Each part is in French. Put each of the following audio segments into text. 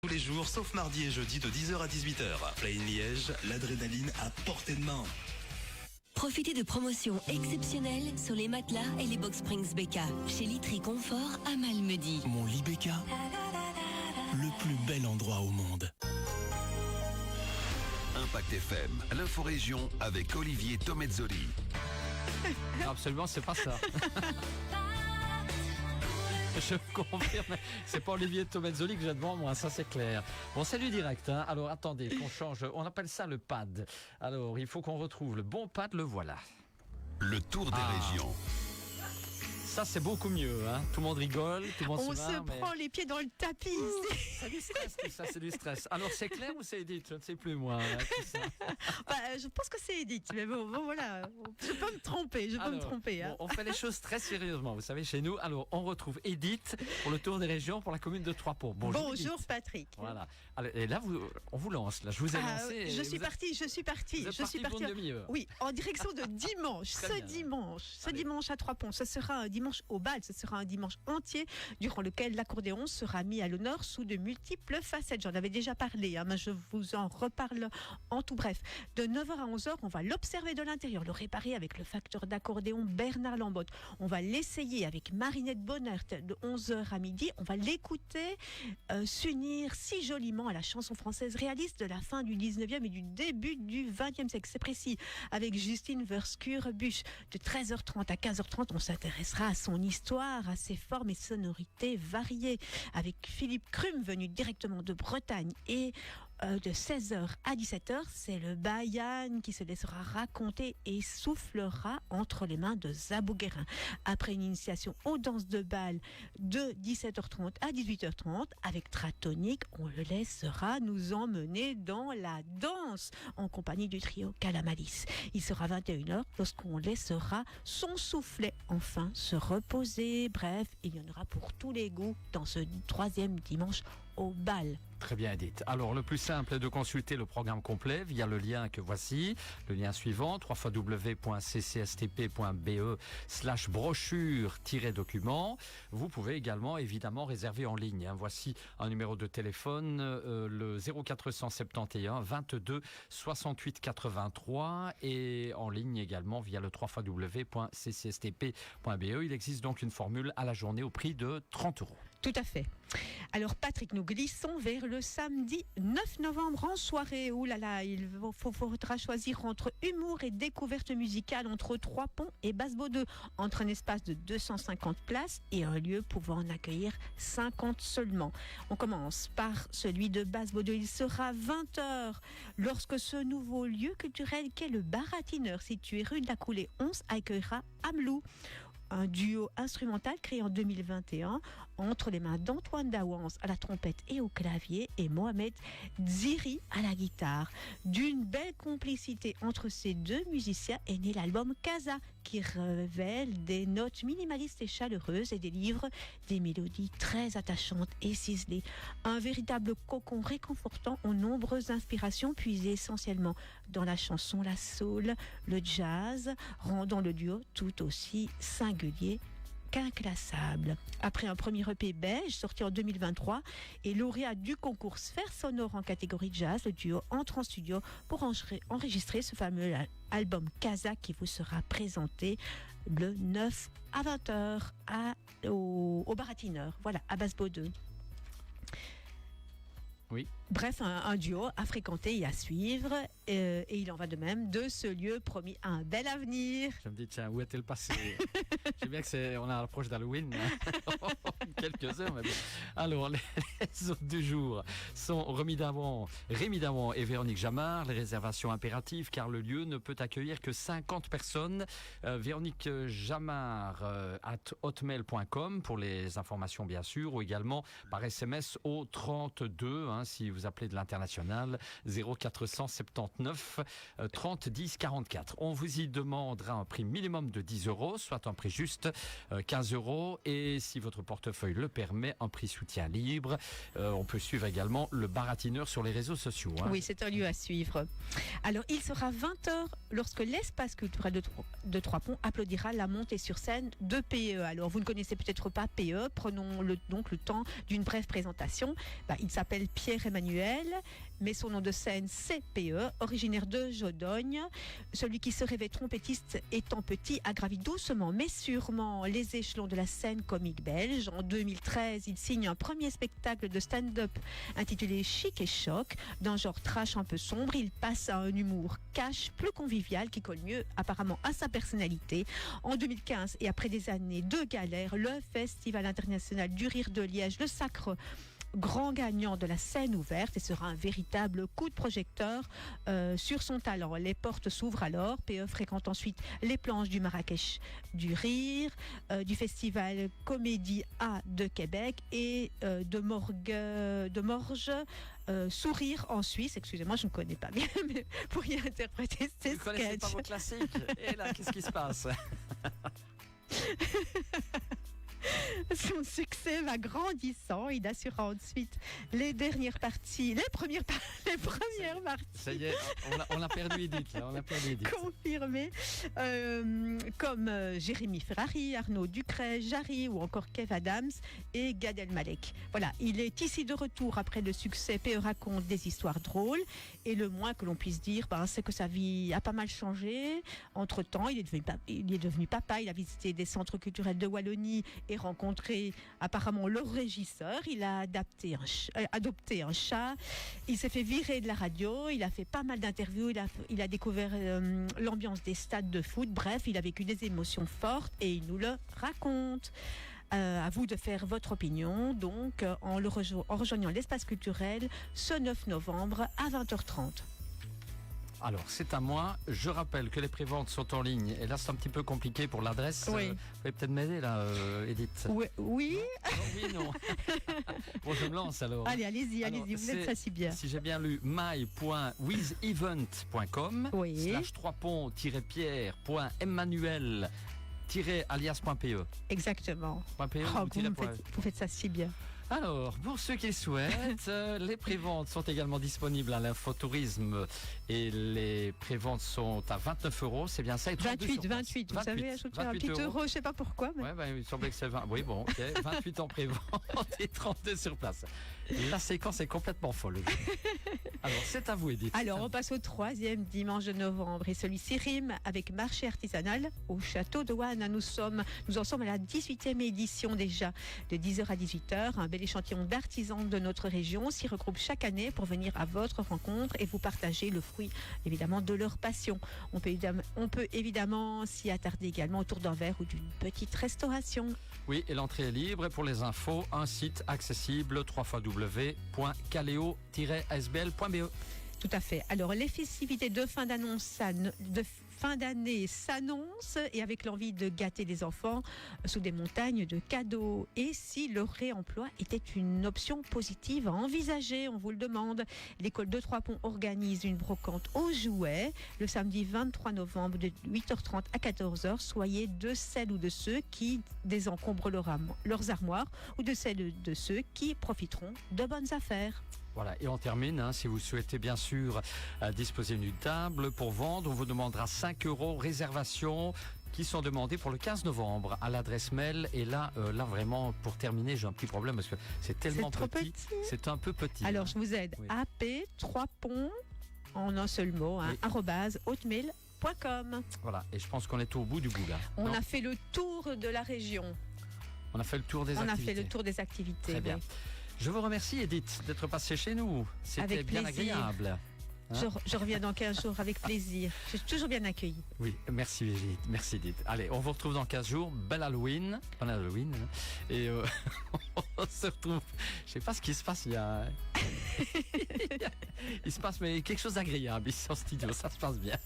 Tous les jours, sauf mardi et jeudi de 10h à 18h. Play in Liège, l'adrénaline à portée de main. Profitez de promotions exceptionnelles sur les matelas et les box Springs Beka chez Litry Confort à Malmedy. Mon lit Beka, le plus bel endroit au monde. Impact FM, l'inforégion avec Olivier Tomezzoli. Non, absolument, c'est pas ça. Je confirme, c'est pas Olivier Tomezzoli que j'ai devant moi, ça c'est clair. Bon, salut direct, hein. Alors attendez, qu'on change, on appelle ça le pad. Alors, il faut qu'on retrouve le bon pad, le voilà. Le tour des régions. Ça c'est beaucoup mieux, hein. Tout le monde rigole, tout le monde On se marre, se prend les pieds dans le tapis. C'est du stress, tout ça, c'est du stress. Alors, c'est clair ou c'est Edith? Je ne sais plus, moi. Hein, tout ça. Je pense que c'est Edith, mais bon, voilà. Je peux me tromper, hein. Bon, on fait les choses très sérieusement, vous savez, chez nous. Alors, on retrouve Edith pour le tour des régions pour la commune de Trois-Ponts. Bonjour Edith. Patrick. Voilà. Alors, et là, on vous lance. Là, je vous ai lancé. Je suis partie. Vous êtes parti pour une demi-heure. Oui, en direction de dimanche. Ce dimanche à Trois-Ponts. Ce sera un dimanche au bal. Ce sera un dimanche entier durant lequel l'accordéon sera mis à l'honneur sous de multiples facettes. J'en avais déjà parlé, hein, mais je vous en reparle en tout bref. De 9h à 11h, on va l'observer de l'intérieur, le réparer avec le facteur d'accordéon Bernard Lambotte. On va l'essayer avec Marinette Bonnert de 11h à midi. On va l'écouter s'unir si joliment à la chanson française réaliste de la fin du 19e et du début du 20e siècle. C'est précis, avec Justine Verskure-Busch. De 13h30 à 15h30, on s'intéressera à son histoire, à ses formes et sonorités variées, avec Philippe Crum venu directement de Bretagne, et de 16h à 17h, c'est le Bayan qui se laissera raconter et soufflera entre les mains de Zabou Guérin. Après une initiation aux danses de bal de 17h30 à 18h30, avec Tratonic, on le laissera nous emmener dans la danse en compagnie du trio Calamalis. Il sera 21h lorsqu'on laissera son soufflet enfin se reposer. Bref, il y en aura pour tous les goûts dans ce troisième dimanche au bal. Très bien, Edith. Alors, le plus simple est de consulter le programme complet via le lien que voici. Le lien suivant, www.ccstp.be/brochure-document. Vous pouvez également, évidemment, réserver en ligne. Voici un numéro de téléphone, le 0471 22 68 83, et en ligne également via le www.ccstp.be. Il existe donc une formule à la journée au prix de 30 €. Tout à fait. Alors Patrick, nous glissons vers le samedi 9 novembre en soirée. Ouh là là, il faudra choisir entre humour et découverte musicale entre Trois-Ponts et Basse-Baudeux, entre un espace de 250 places et un lieu pouvant en accueillir 50 seulement. On commence par celui de Basse-Baudeux. Il sera 20h lorsque ce nouveau lieu culturel qu'est le Baratineur, situé rue de la Coulée 11, accueillera Amlou. Un duo instrumental créé en 2021 entre les mains d'Antoine Dawans à la trompette et au clavier et Mohamed Dziri à la guitare. D'une belle complicité entre ces deux musiciens est né l'album Casa, qui révèle des notes minimalistes et chaleureuses et délivre des mélodies très attachantes et ciselées. Un véritable cocon réconfortant aux nombreuses inspirations puisées essentiellement dans la chanson, la soul, le jazz, rendant le duo tout aussi singulier qu'inclassable. Après un premier EP belge sorti en 2023 et lauréat du concours Sphère Sonore en catégorie jazz, le duo entre en studio pour enregistrer ce fameux album Casa qui vous sera présenté le 9 à 20h au Baratineur, voilà, à Basse-Baudeux. Oui. Bref, un duo à fréquenter et à suivre, et il en va de même de ce lieu promis à un bel avenir. Je me dis, tiens, où est-elle passée? Je sais bien que on est à l'approche d'Halloween, quelques heures, mais bon. Alors, les autres du jour sont Rémi Davant et Véronique Jamard. Les réservations impératives, car le lieu ne peut accueillir que 50 personnes. Véronique Jamard @hotmail.com pour les informations, bien sûr, ou également par SMS au 32, si vous appelez de l'international, 0479 30 10 44. On vous y demandera un prix minimum de 10 €, soit un prix juste 15 €, et si votre portefeuille le permet, un prix soutien libre. On peut suivre également le Baratineur sur les réseaux sociaux. Oui, c'est un lieu à suivre. Alors, il sera 20h lorsque l'espace culturel de Trois-Ponts applaudira la montée sur scène de PE. Alors, vous ne connaissez peut-être pas PE, prenons donc le temps d'une brève présentation. Il s'appelle Pierre Pierre-Emmanuel, mais son nom de scène c'est PE, originaire de Jodogne. Celui qui se rêvait trompettiste étant petit a gravi doucement mais sûrement les échelons de la scène comique belge. En 2013, il signe un premier spectacle de stand-up intitulé Chic et Choc. D'un genre trash un peu sombre, il passe à un humour cash, plus convivial, qui colle mieux apparemment à sa personnalité. En 2015, et après des années de galère, le Festival international du rire de Liège le sacre grand gagnant de la scène ouverte et sera un véritable coup de projecteur sur son talent. Les portes s'ouvrent alors. PE fréquente ensuite les planches du Marrakech du Rire, du Festival Comédie A de Québec et de Morges. Sourire en Suisse, excusez-moi, je ne connais pas bien, mais pour y interpréter ces Vous connaissez sketchs. pas vos classiques. Et là, qu'est-ce qui se passe? Son succès va grandissant. Il assurera ensuite les premières parties. Ça y est, on a perdu Edith. Là, on a perdu Edith. Confirmé, comme Jérémy Ferrari, Arnaud Ducret, Jarry ou encore Kev Adams et Gad Elmalek. Voilà, il est ici de retour après le succès. PE raconte des histoires drôles et le moins que l'on puisse dire, c'est que sa vie a pas mal changé. Entre-temps, il est devenu papa, il a visité des centres culturels de Wallonie et rencontré apparemment le régisseur. Il a adopté un chat. Il s'est fait virer de la radio. Il a fait pas mal d'interviews. Il a découvert l'ambiance des stades de foot. Bref, il a vécu des émotions fortes et il nous le raconte. À vous de faire votre opinion, donc en rejoignant l'espace culturel ce 9 novembre à 20h30. Alors, c'est à moi. Je rappelle que les préventes sont en ligne. Et là, c'est un petit peu compliqué pour l'adresse. Oui. Vous pouvez peut-être m'aider, là, Edith? Oui. Oui, non. Bon, je me lance alors. Allez-y, vous êtes ça si bien. Si j'ai bien lu, my.withevent.com Oui. /3pont-pierre.emmanuel-alias.pe. Ou .pe, vous faites ça si bien. Alors, pour ceux qui le souhaitent, les préventes sont également disponibles à l'Infotourisme et les préventes sont à 29 €, c'est bien ça? Et 28, vous savez, ajouter un petit euro, je ne sais pas pourquoi. Mais... Ouais, il semblait que c'est 20. Oui, bon, ok. 28 en prévente et 32 sur place. La séquence est complètement folle. Alors, c'est à vous, Edith. Alors, on passe au 3e dimanche de novembre et celui-ci rime avec marché artisanal au château de Wann. Nous en sommes à la 18e édition déjà, de 10h à 18h. Un bel échantillon d'artisans de notre région s'y regroupe chaque année pour venir à votre rencontre et vous partager le fruit, évidemment, de leur passion. On peut évidemment s'y attarder également autour d'un verre ou d'une petite restauration. Oui, et l'entrée est libre. Et pour les infos, un site accessible www.kaleo-sbl.be. Tout à fait. Alors, les festivités de fin d'année s'annoncent et avec l'envie de gâter les enfants sous des montagnes de cadeaux. Et si le réemploi était une option positive à envisager, on vous le demande. L'école de Trois-Ponts organise une brocante aux jouets le samedi 23 novembre de 8h30 à 14h. Soyez de celles ou de ceux qui désencombrent leurs armoires ou de celles de ceux qui profiteront de bonnes affaires. Voilà, et on termine, si vous souhaitez bien sûr disposer d'une table pour vendre, on vous demandera 5 € réservation qui sont demandées pour le 15 novembre à l'adresse mail. Et là vraiment, pour terminer, j'ai un petit problème parce que c'est tellement petit. C'est un peu petit. Alors, je vous aide. Oui. ap3pont en un seul mot, Oui. @hotmail.com. Voilà, et je pense qu'on est au bout du bout là. On Non, a fait le tour de la région. on a fait le tour des On activités. a fait le tour des activités. Très bien. oui. Je vous remercie, Edith, d'être passée chez nous. C'était Avec bien plaisir. agréable. Je reviens dans 15 jours avec plaisir. Je suis toujours bien accueillie. Oui, merci Edith. Merci Edith. Allez, on vous retrouve dans 15 jours. Belle Halloween. Bon Halloween. Et on se retrouve. Je sais pas ce qui se passe. Il se passe mais quelque chose d'agréable ici en studio. Ça se passe bien.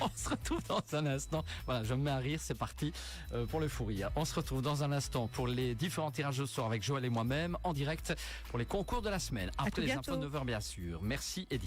On se retrouve dans un instant. Voilà, je me mets à rire. C'est parti pour le fou rire. On se retrouve dans un instant pour les différents tirages au sort avec Joël et moi-même en direct pour les concours de la semaine. Après les infos de 9h, bien sûr. Merci Edith.